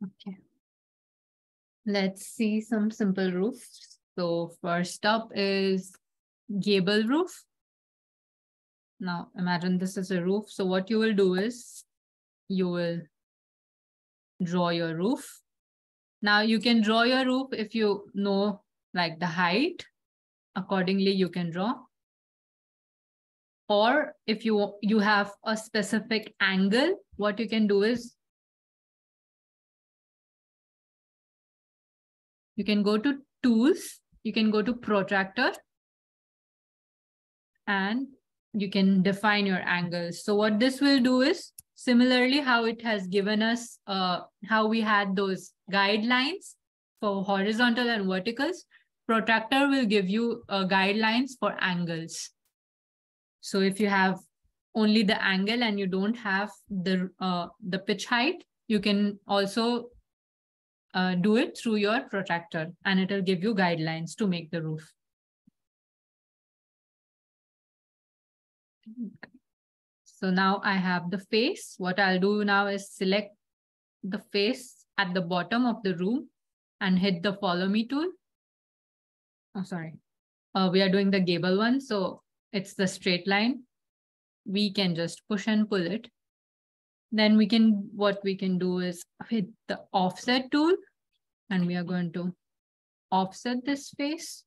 Okay. Let's see some simple roofs. So first up is gable roof. Now imagine this is a roof. So what you will do is you will draw your roof. Now you can draw your roof if you know like the height. Accordingly, you can draw. Or if you have a specific angle, what you can do is you can go to tools, you can go to protractor, and you can define your angles. So what this will do is similarly how it has given us how we had those guidelines for horizontal and verticals, protractor will give you guidelines for angles. So if you have only the angle and you don't have the pitch height, you can also do it through your protractor, and it will give you guidelines to make the roof. So now I have the face. What I'll do now is select the face at the bottom of the room and hit the follow me tool. Oh, sorry. We are doing the gable one, so it's the straight line. We can just push and pull it. Then what we can do is hit the offset tool, and we are going to offset this face.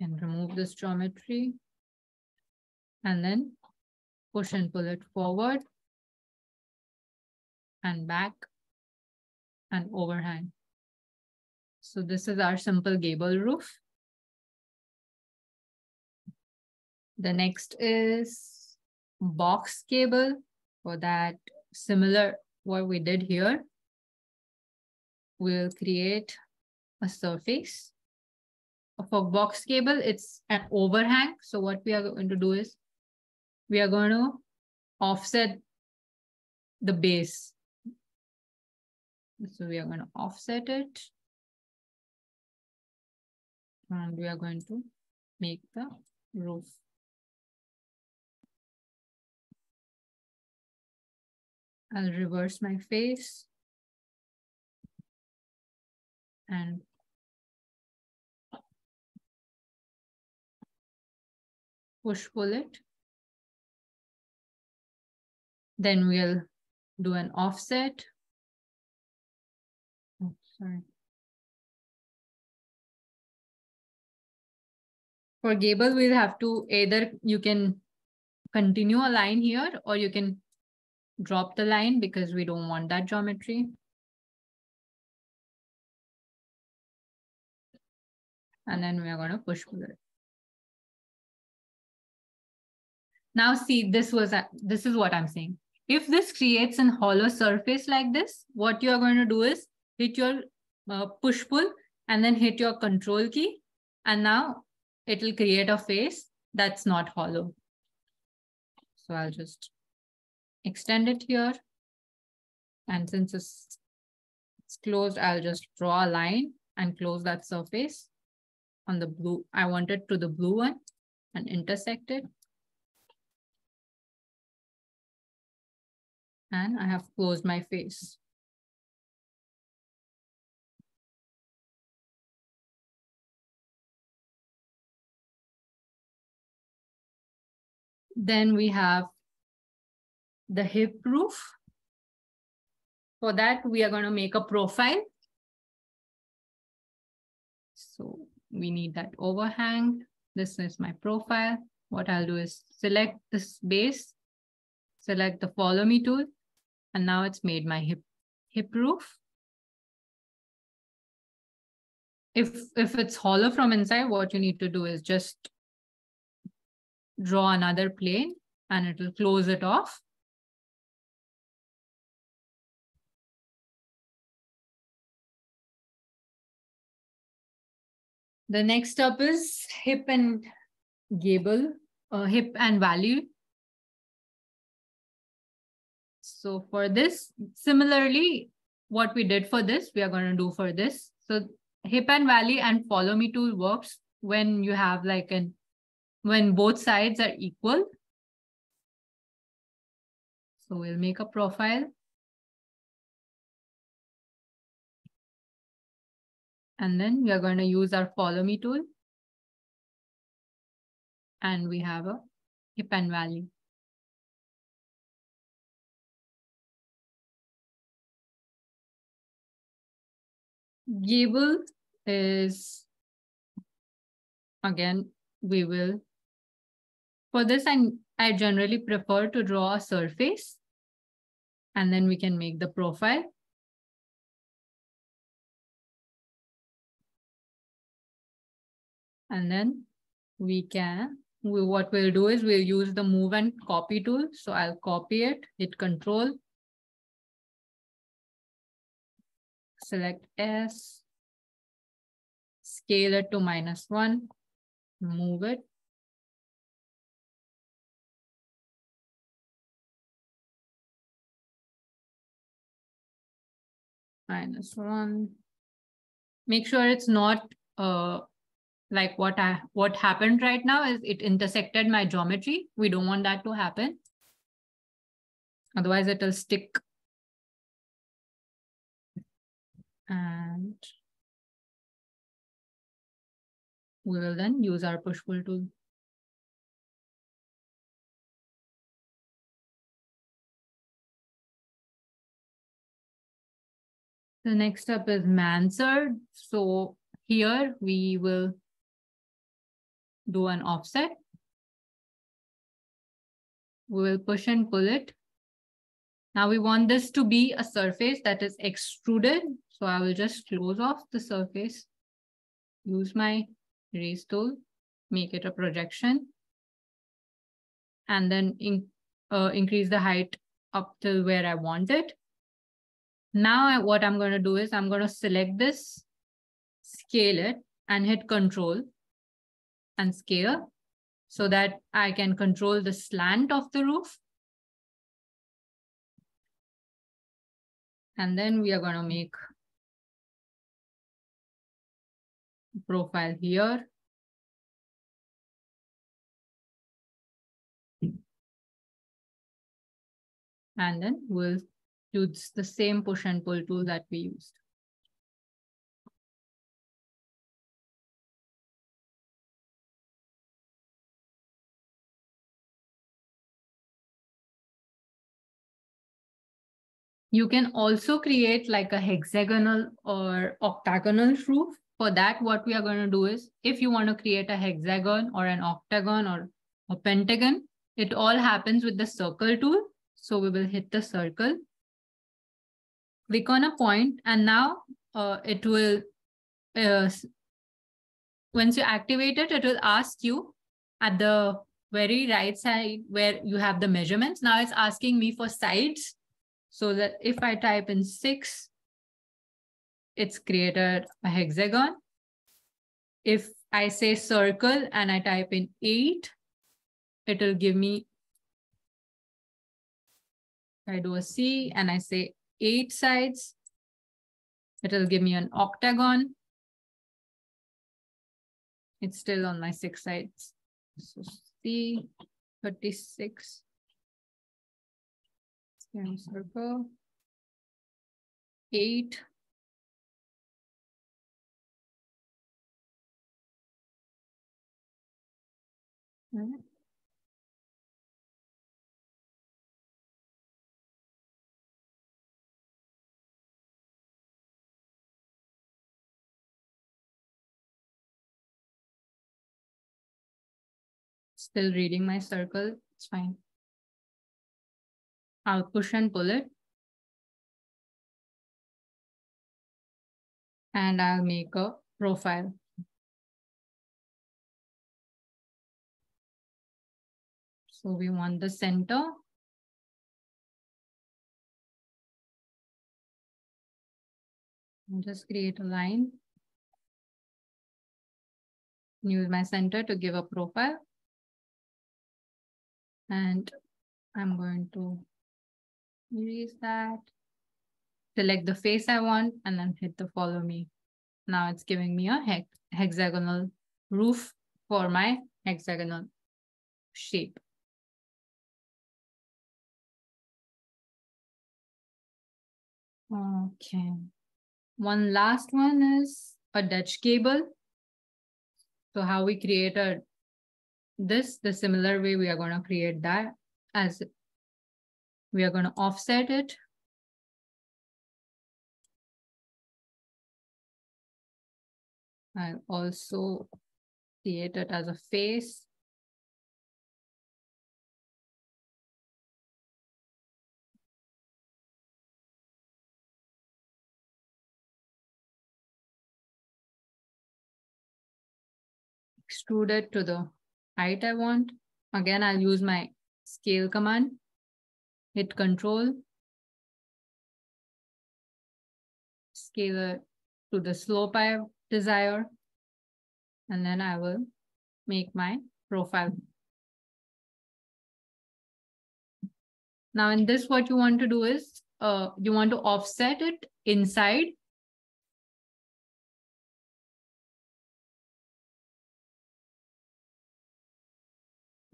And remove this geometry and then push and pull it forward and back and overhang. So this is our simple gable roof. The next is box gable. For that, similar what we did here, we'll create a surface. For box gable, it's an overhang. So what we are going to do is we are going to offset the base. So we are going to offset it. And we are going to make the roof. I'll reverse my face and push pull it. Then we'll do an offset. Oh, sorry. For gable, we'll have to either you can continue a line here or you can drop the line because we don't want that geometry. And then we are going to push pull it. Now see, this is what I'm saying. If this creates an hollow surface like this, what you are going to do is hit your push pull and then hit your control key. And now it will create a face that's not hollow. So I'll just extend it here. And since it's closed, I'll just draw a line and close that surface on the blue. I want it to the blue one and intersect it. And I have closed my face. Then we have the hip roof. For that, we are going to make a profile. So we need that overhang. This is my profile. What I'll do is select this base, select the follow me tool, and now it's made my hip roof. If it's hollow from inside, what you need to do is just draw another plane and it will close it off. The next step is hip and gable, hip and valley. So for this, similarly, what we did for this, we are going to do for this. So hip and valley and follow me tool works when you have like when both sides are equal. So we'll make a profile. And then we are going to use our follow me tool. And we have a pen value. Gable is, again, we will, for this, I generally prefer to draw a surface and then we can make the profile. And then what we'll do is we'll use the move and copy tool. So I'll copy it, hit Control, select S, scale it to -1, move it. -1. Make sure it's not like what happened right now is it intersected my geometry. We don't want that to happen. Otherwise it will stick. And we will then use our push-pull tool. The next step is mansard. So here we will do an offset. We will push and pull it. Now we want this to be a surface that is extruded. So I will just close off the surface, use my erase tool, make it a projection, and then increase the height up till where I want it. Now what I'm going to do is I'm going to select this, scale it, and hit Control and scale so that I can control the slant of the roof. And then we are going to make a profile here. And then we'll use the same push and pull tool that we used. You can also create like a hexagonal or octagonal roof. For that, what we are going to do is, if you want to create a hexagon or an octagon or a pentagon, it all happens with the circle tool. So we will hit the circle, click on a point, and now it will, once you activate it, it will ask you at the very right side where you have the measurements. Now it's asking me for sides. So that if I type in 6, it's created a hexagon. If I say circle and I type in 8, it will give me, if I do a C and I say 8 sides, it will give me an octagon. It's still on my 6 sides. So C, 36. Circle 8. Still reading my circle. It's fine. I'll push and pull it. And I'll make a profile. So we want the center. And just create a line. Use my center to give a profile. And I'm going to erase that. Select the face I want and then hit the follow me. Now it's giving me a hexagonal roof for my hexagonal shape. Okay. One last one is a Dutch cable. So how we created this, the similar way we are going to create that, as we are going to offset it. I'll also create it as a face. Extrude it to the height I want. Again, I'll use my scale command, hit Control, scale it to the slope I desire, and then I will make my profile. Now in this, what you want to do is you want to offset it inside.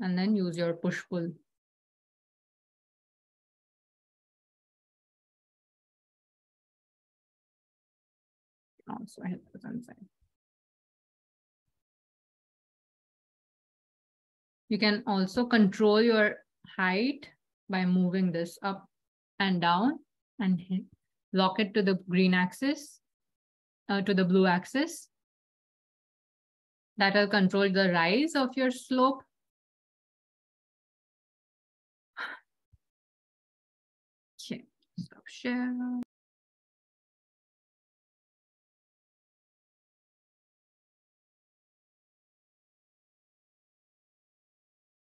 And then use your push-pull. Also hit the inside. You can also control your height by moving this up and down and lock it to the green axis, to the blue axis. That will control the rise of your slope. Okay, stop share.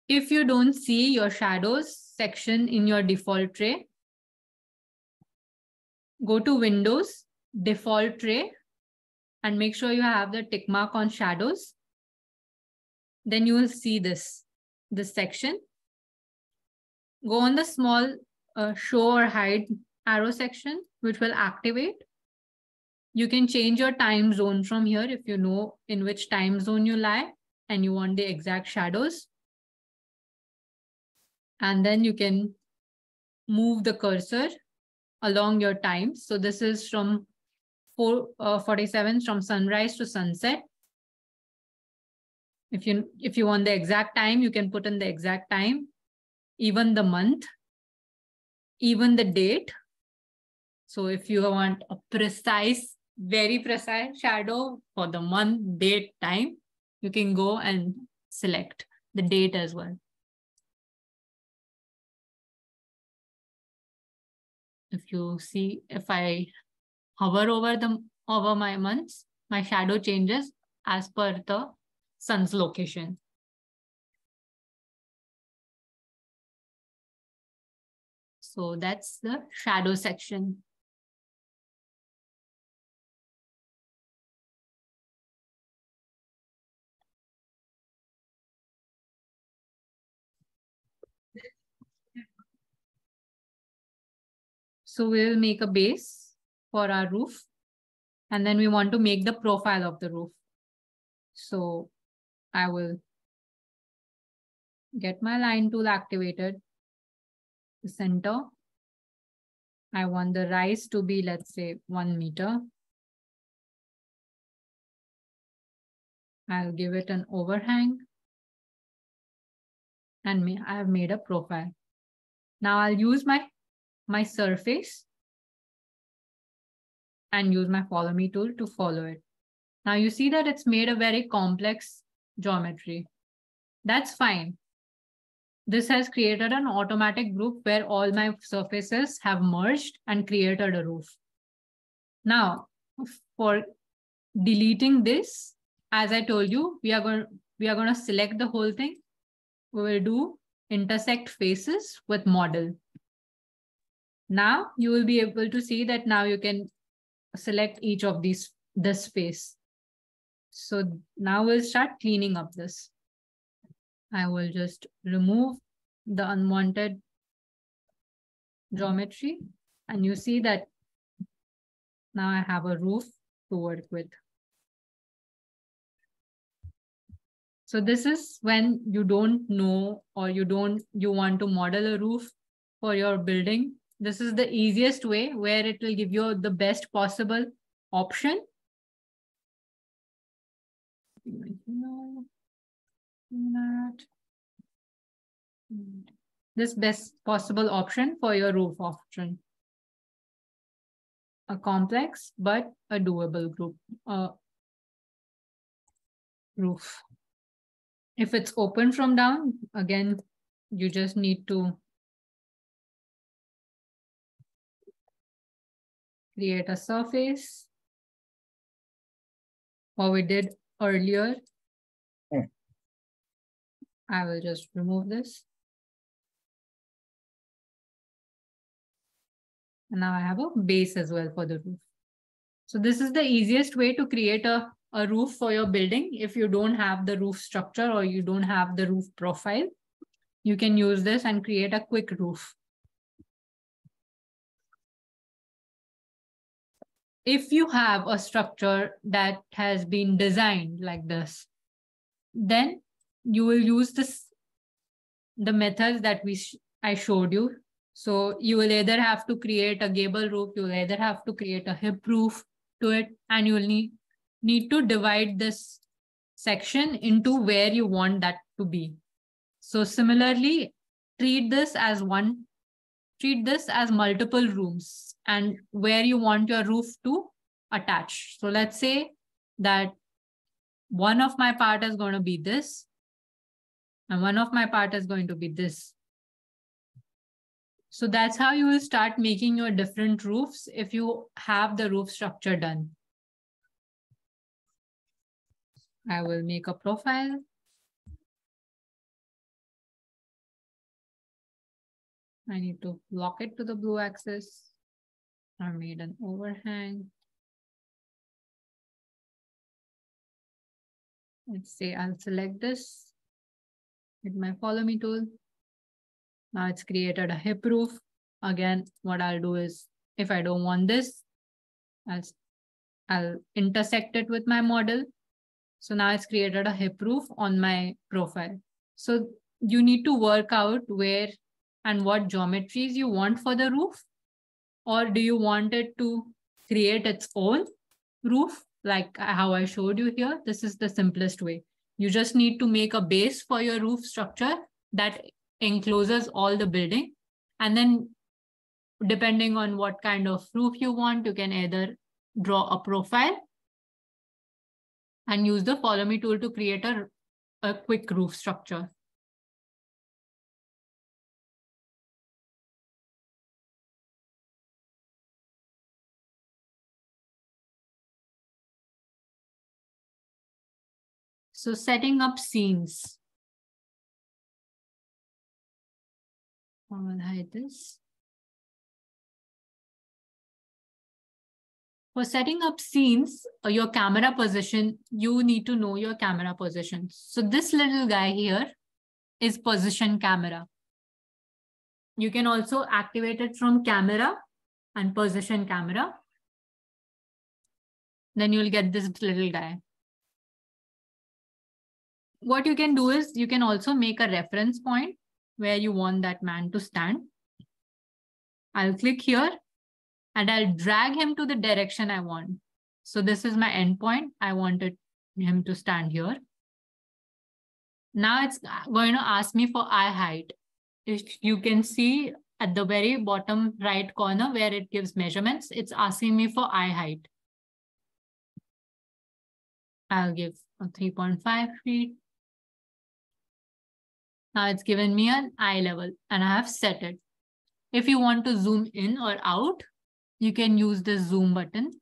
If you don't see your shadows section in your default tray, go to Windows, Default Tray, and make sure you have the tick mark on shadows. Then you will see this section. Go on the small show or hide arrow section, which will activate. You can change your time zone from here if you know in which time zone you lie and you want the exact shadows. And then you can move the cursor along your time. So this is from 4:47 from sunrise to sunset. If you want the exact time, you can put in the exact time, even the month, even the date. So if you want a precise, very precise shadow for the month, date, time, you can go and select the date as well. If you see, if I hover over my months, my shadow changes as per the sun's location. So that's the shadow section. So we'll make a base for our roof, and then we want to make the profile of the roof. So I will get my line tool activated, the center. I want the rise to be, let's say, 1 meter. I'll give it an overhang. And I have made a profile. Now I'll use my surface and use my follow me tool to follow it. Now you see that it's made a very complex geometry. That's fine. This has created an automatic group where all my surfaces have merged and created a roof. Now, for deleting this, as I told you, we are going to select the whole thing. We will do intersect faces with model. Now you will be able to see that now you can select each of this face. So now we'll start cleaning up this. I will just remove the unwanted geometry, and you see that now I have a roof to work with. So this is when you don't know, or you want to model a roof for your building, This is the easiest way where it will give you the best possible option. This best possible option for your roof option. A complex, but a doable roof. If it's open from down, again, you just need to create a surface. What we did earlier. I will just remove this. And now I have a base as well for the roof. So this is the easiest way to create a roof for your building. If you don't have the roof structure or you don't have the roof profile, you can use this and create a quick roof. If you have a structure that has been designed like this, then you will use the methods that I showed you. So you will either have to create a gable roof, you will either have to create a hip roof to it, and you will need to divide this section into where you want that to be. So similarly, treat this as multiple rooms and where you want your roof to attach. So let's say that one of my part is going to be this, and one of my part is going to be this. So that's how you will start making your different roofs if you have the roof structure done. I will make a profile. I need to lock it to the blue axis. I made an overhang. Let's say I'll select this with my follow me tool. Now it's created a hip roof. Again, what I'll do is, if I don't want this, I'll intersect it with my model. So now it's created a hip roof on my profile. So you need to work out where and what geometries you want for the roof, or do you want it to create its own roof like how I showed you here? This is the simplest way. You just need to make a base for your roof structure that encloses all the building. And then depending on what kind of roof you want, you can either draw a profile and use the follow me tool to create a quick roof structure. So setting up scenes. I will hide this. For setting up scenes, your camera position, you need to know your camera position. So this little guy here is position camera. You can also activate it from camera and position camera. Then you'll get this little guy. What you can do is you can also make a reference point where you want that man to stand. I'll click here and I'll drag him to the direction I want. So this is my endpoint. I wanted him to stand here. Now it's going to ask me for eye height. If you can see at the very bottom right corner where it gives measurements, it's asking me for eye height. I'll give a 3.5 feet. Now it's given me an eye level and I have set it. If you want to zoom in or out, you can use the zoom button.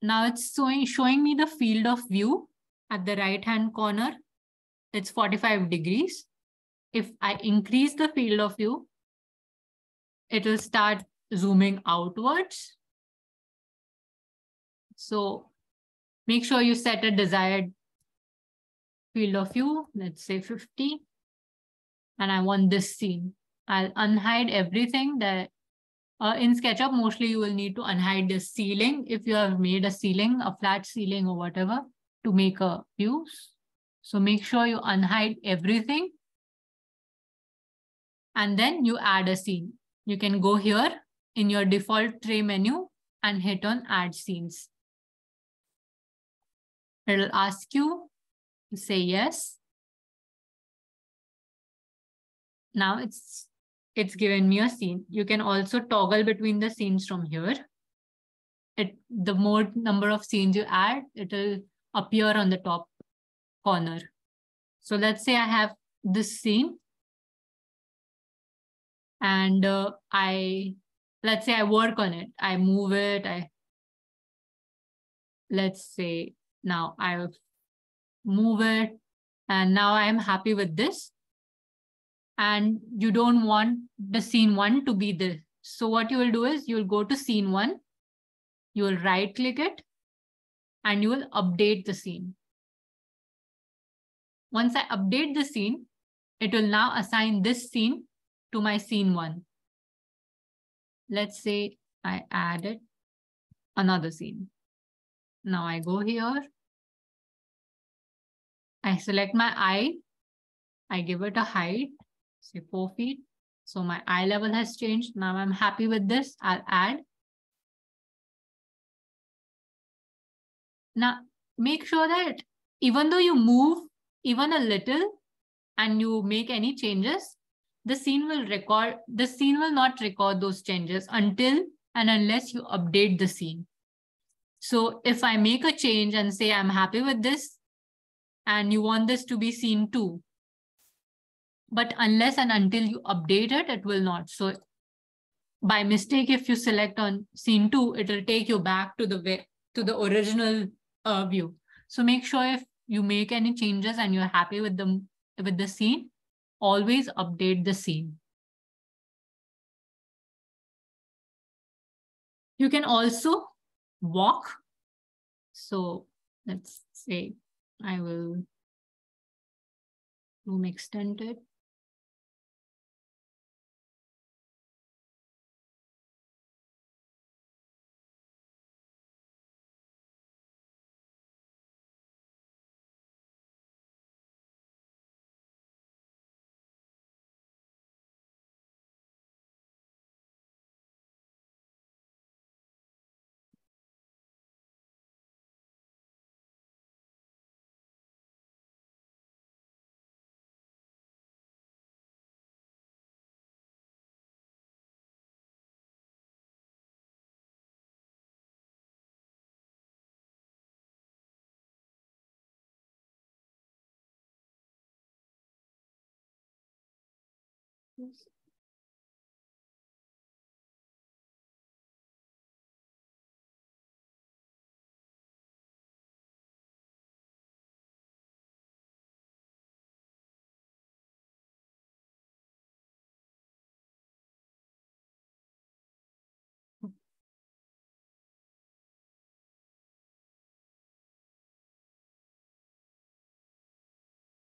Now it's showing me the field of view at the right-hand corner. It's 45 degrees. If I increase the field of view, it will start zooming outwards. So make sure you set a desired field of view, let's say 50. And I want this scene. I'll unhide everything that in SketchUp, mostly you will need to unhide the ceiling if you have made a ceiling, a flat ceiling or whatever to make a view. So make sure you unhide everything. And then you add a scene. you can go here in your default tray menu and hit on add scenes. It'll ask you to say yes. Now it's given me a scene. You can also toggle between the scenes from here. The more number of scenes you add, it'll appear on the top corner. So let's say I have this scene and let's say I work on it. I move it. Let's say now I move it and now I am happy with this. And you don't want the scene 1 to be this. So what you will do is you'll go to scene 1, you will right click it and you will update the scene. Once I update the scene, it will now assign this scene to my scene 1. Let's say I added another scene. Now I go here. I select my eye. I give it a height, say 4 feet. So my eye level has changed. Now I'm happy with this. I'll add. Now make sure that even though you move even a little and you make any changes, the scene will not record those changes until and unless you update the scene. So if I make a change and say I'm happy with this and you want this to be scene 2, but unless and until you update it, it will not. So by mistake, if you select on scene 2, it will take you back to the original view. So make sure if you make any changes and you're happy with the scene, always update the scene. You can also walk. So let's say I will room extended.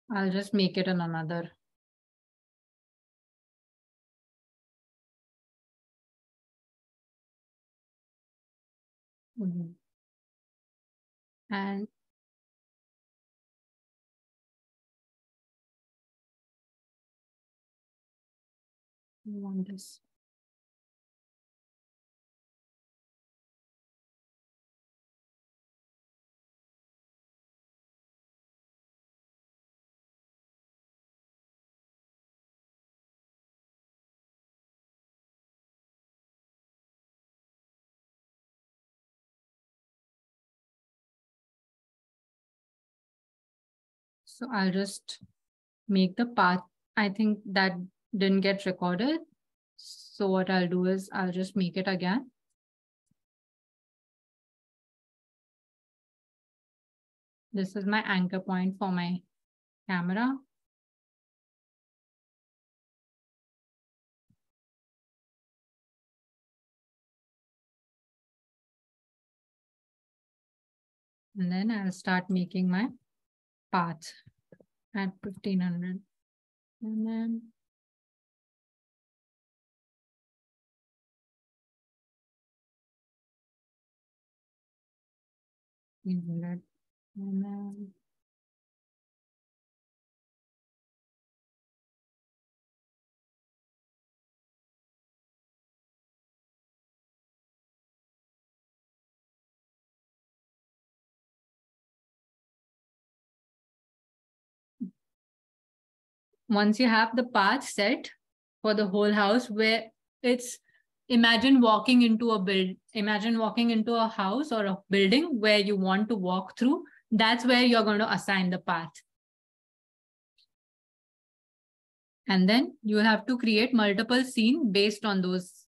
I'll just make it in another. And I want this. So I'll just make the path. I think that didn't get recorded. So what I'll do is I'll just make it again. This is my anchor point for my camera. And then I'll start making my path at 1500. And then and then once you have the path set for the whole house, where it's, imagine walking into a house or a building where you want to walk through. That's where you're going to assign the path. And then you have to create multiple scenes based on those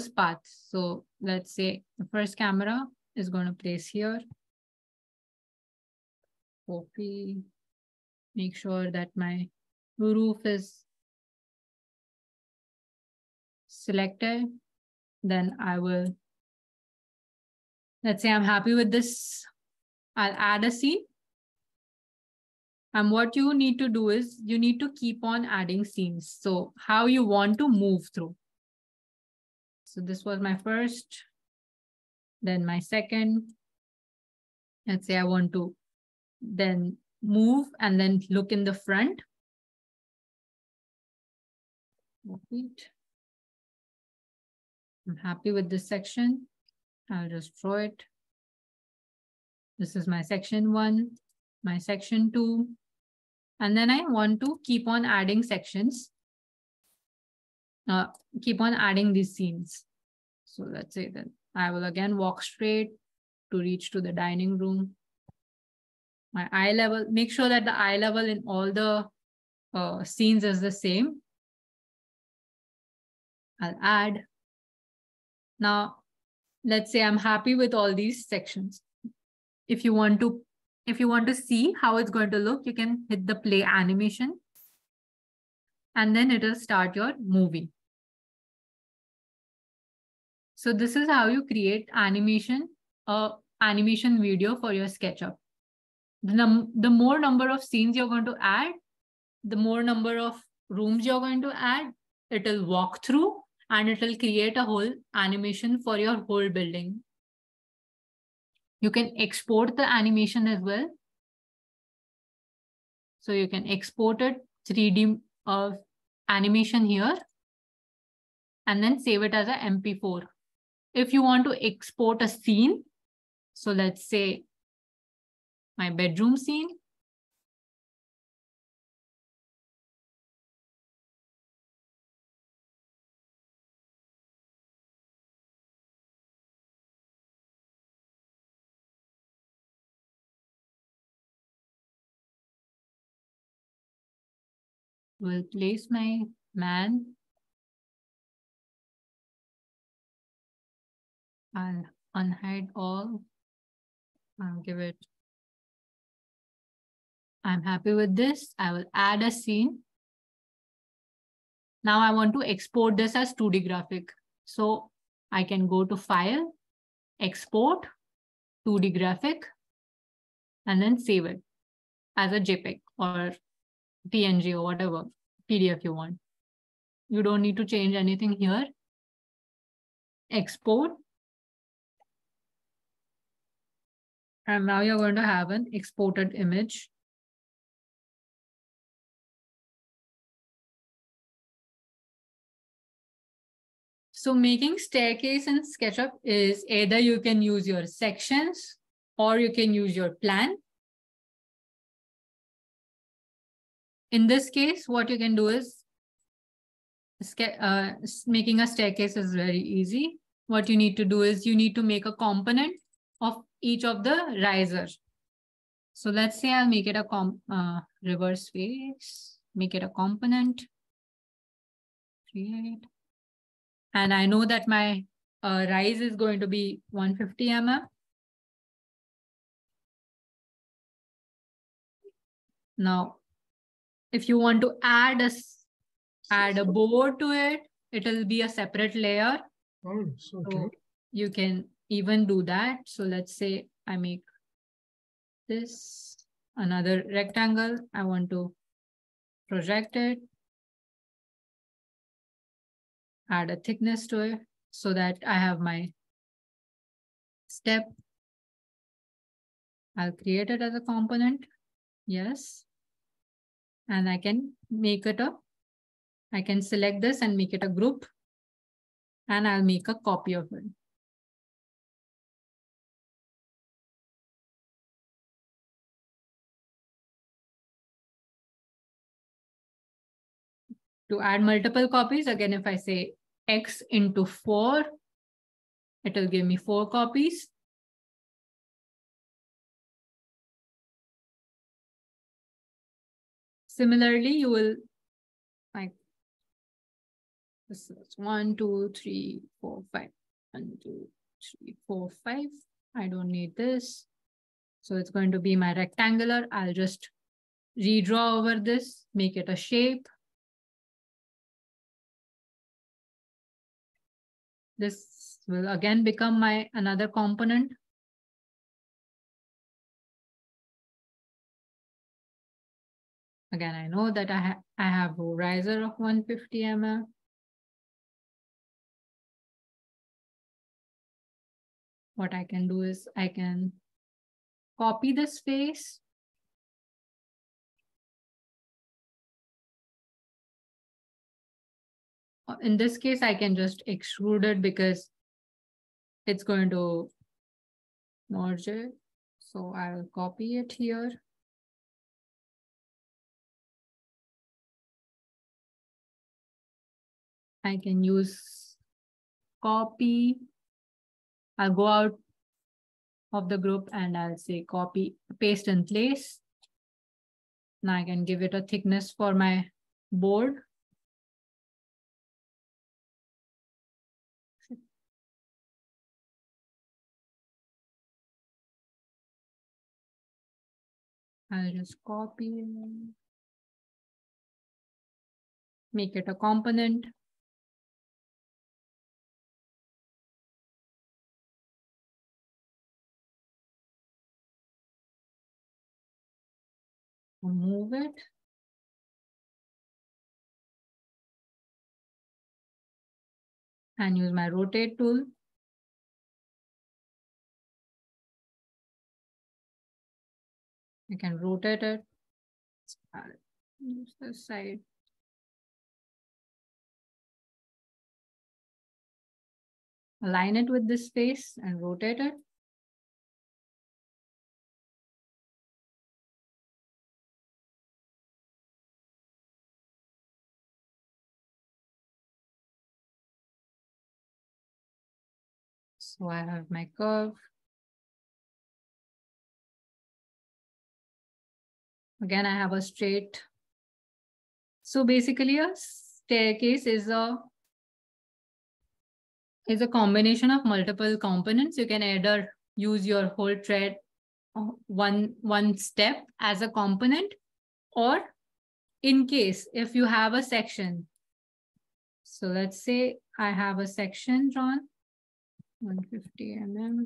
paths. So let's say the first camera is going to place here. Copy. Make sure that my roof is selected. Then I will, let's say I'm happy with this. I'll add a scene. And what you need to do is you need to keep on adding scenes. So how you want to move through. So this was my first, then my second. Let's say I want to then move and then look in the front. Repeat. I'm happy with this section. I'll just draw it. This is my section 1, my section 2. And then I want to keep on adding sections, keep on adding these scenes. So let's say that I will again walk straight to reach to the dining room. My eye level, make sure that the eye level in all the scenes is the same. I'll add. Now, let's say I'm happy with all these sections. If you want to see how it's going to look, you can hit the play animation and then it will start your movie. So this is how you create animation video for your SketchUp. The more number of scenes you're going to add, the more number of rooms you're going to add, it will walk through and it will create a whole animation for your whole building. You can export the animation as well. So you can export it 3D animation here and then save it as a MP4. If you want to export a scene, so let's say my bedroom scene. Will place my man. I'll unhide all. I'll give it. I'm happy with this. I will add a scene. Now I want to export this as 2D graphic. So I can go to File, Export, 2D graphic, and then save it as a JPEG or PNG or whatever PDF you want. You don't need to change anything here. Export. And now you're going to have an exported image. So making staircase in SketchUp is either you can use your sections or you can use your plan. In this case, what you can do is making a staircase is very easy. What you need to do is you need to make a component of each of the risers. So let's say I'll make it a reverse face, make it a component, create. And I know that my rise is going to be 150 mm. Now, if you want to add a board to it, it will be a separate layer. Oh, so So you can even do that. So let's say I make this another rectangle. I want to project it, add a thickness to it so that I have my step. I'll create it as a component. Yes. And I can make it I can select this and make it a group. And I'll make a copy of it. To add multiple copies, again, if I say X into 4, it will give me 4 copies. Similarly, you will like this is 1, 2, 3, 4, 5. 1, 2, 3, 4, 5. I don't need this. So it's going to be my rectangular. I'll just redraw over this, make it a shape. This will again become my another component. Again, I know that I have a riser of 150 mm. What I can do is I can copy this face. In this case, I can just extrude it because it's going to merge it. So I'll copy it here. I can use copy. I'll go out of the group and I'll say copy, paste in place. Now I can give it a thickness for my board. I'll just copy and make it a component. Move it. And use my rotate tool. I can rotate it. Use this side. Align it with this face and rotate it. So I have my curve. Again, I have a straight. So basically a staircase is a combination of multiple components. You can either use your whole thread, one step as a component, or in case if you have a section. So let's say I have a section drawn, 150 mm,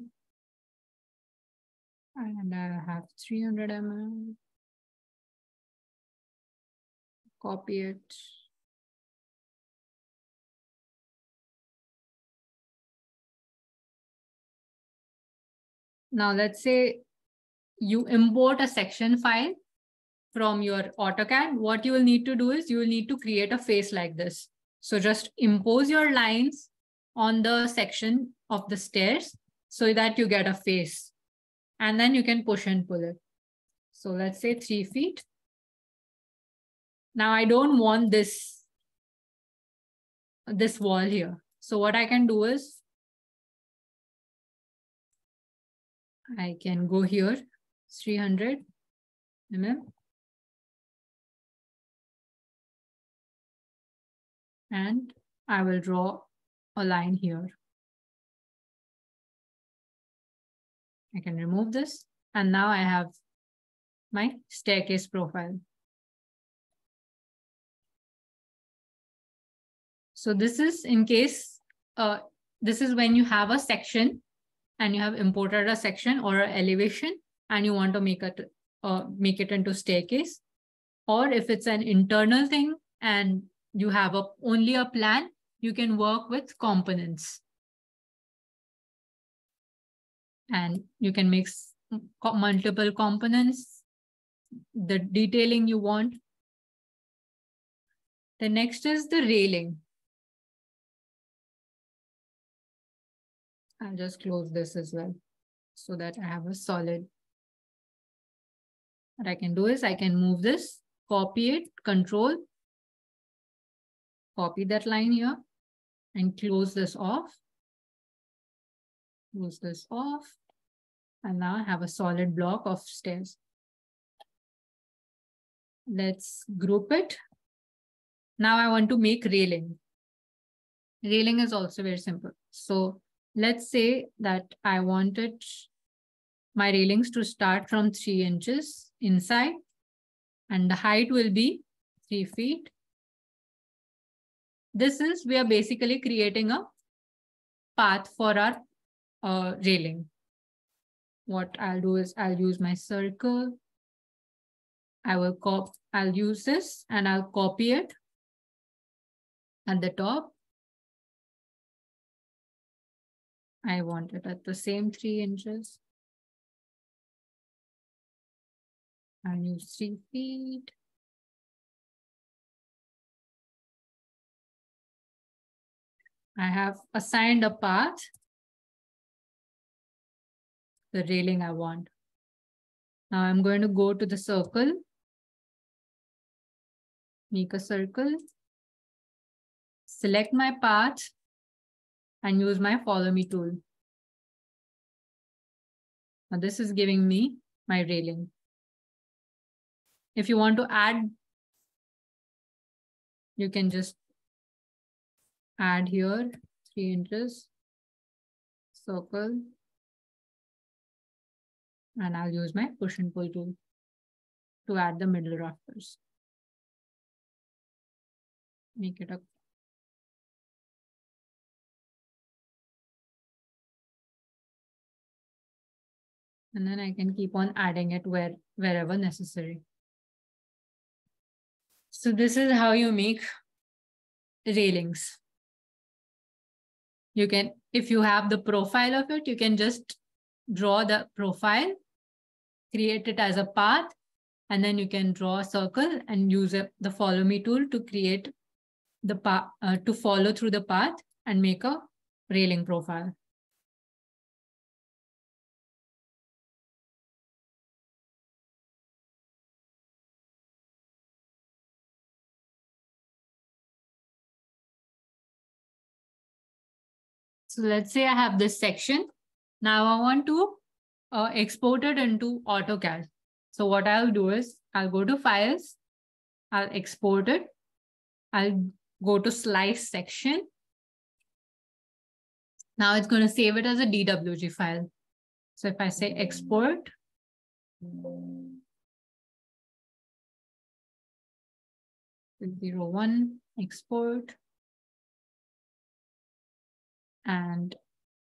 and I have 300 mm. Copy it. Now let's say you import a section file from your AutoCAD. What you will need to do is you will need to create a face like this. So just impose your lines on the section of the stairs so that you get a face. And then you can push and pull it. So let's say 3 feet. Now I don't want this wall here. So what I can do is I can go here, 300 mm. And I will draw a line here. I can remove this. And now I have my staircase profile. So this is in case, this is when you have a section and you have imported a section or an elevation and you want to make it into staircase. Or if it's an internal thing and you have only a plan, you can work with components. And you can mix multiple components, the detailing you want. The next is the railing. I'll just close this as well so that I have a solid. What I can do is I can move this, copy it, control, copy that line here and close this off. Close this off. And now I have a solid block of stairs. Let's group it. Now I want to make railing. Railing is also very simple. So let's say that I wanted my railings to start from 3 inches inside, and the height will be 3 feet. We are basically creating a path for our railing. What I'll do is I'll use my circle. I'll use this and I'll copy it at the top. I want it at the same 3 inches. I'll use 3 feet. I have assigned a path, the railing I want. Now I'm going to go to the circle, make a circle, select my path, and use my follow me tool. Now this is giving me my railing. If you want to add, you can just add here 3 inches, circle, and I'll use my push and pull tool to add the middle rafters. Make it up. And then I can keep on adding it wherever necessary. So this is how you make railings. You can, if you have the profile of it, you can just draw the profile, create it as a path, and then you can draw a circle and use the follow me tool to create the path, to follow through the path and make a railing profile. So let's say I have this section. Now I want to export it into AutoCAD. So what I'll do is I'll go to Files, I'll export it. I'll go to Slice section. Now it's going to save it as a DWG file. So if I say export, 01 export, and